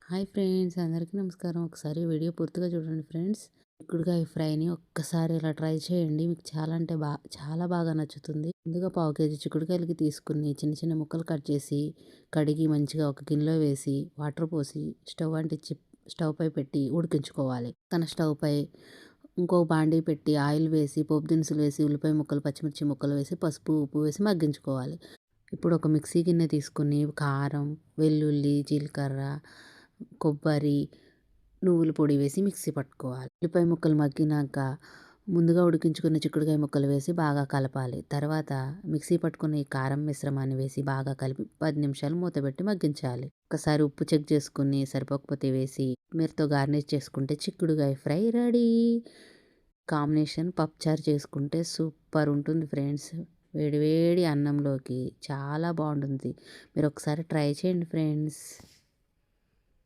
Hi friends, అందరికీ నమస్కారం. ఒకసారి వీడియో పూర్తిగా చూడండి ఫ్రెండ్స్. చిక్కుడుకాయ ఫ్రైని ఒక్కసారి ఇలా ట్రై చేయండి. మీకు చాలా అంటే చాలా బాగా నచ్చుతుంది. ముందుగా పావు కేజీ చిక్కుడుకాయలకి తీసుకుని చిన్న చిన్న ముక్కలు కట్ చేసి కడిగి మంచిగా ఒక గిన్నెలో వేసి వాటర్ పోసి స్టవ్ అంటించి స్టవ్ పై పెట్టి ఉడికించుకోవాలి. స్టవ్ పై ఇంకో బాండీ పెట్టి ఆయిల్ వేసి పోపు దినుసులు వేసి ఉల్లిపాయ ముక్కలు పచ్చిమిర్చి ముక్కలు వేసి పసుపు ఉప్పు వేసి మగ్గించుకోవాలి. ఇప్పుడు ఒక మిక్సీ గిన్నె తీసుకుని కారం, వెల్లుల్లి, జీలకర్ర, కొబ్బరి, నువ్వుల పొడి వేసి మిక్సీ పట్టుకోవాలి. ఉల్లిపాయ ముక్కలు మగ్గినాక ముందుగా ఉడికించుకున్న చిక్కుడుకాయ ముక్కలు వేసి బాగా కలపాలి. తర్వాత మిక్సీ పట్టుకున్న ఈ కారం మిశ్రమాన్ని వేసి బాగా కలిపి 10 నిమిషాలు మూతపెట్టి మగ్గించాలి. ఒకసారి ఉప్పు చెక్ చేసుకుని సరిపోకపోతే వేసి కొత్తిమీరతో గార్నిష్ చేసుకుంటే చిక్కుడుకాయ ఫ్రై రెడీ. కాంబినేషన్ పప్పుచారు చేసుకుంటే సూపర్ ఉంటుంది ఫ్రెండ్స్. వేడి వేడి అన్నంలోకి చాలా బాగుంటుంది. మీరు ఒకసారి ట్రై చేయండి ఫ్రెండ్స్.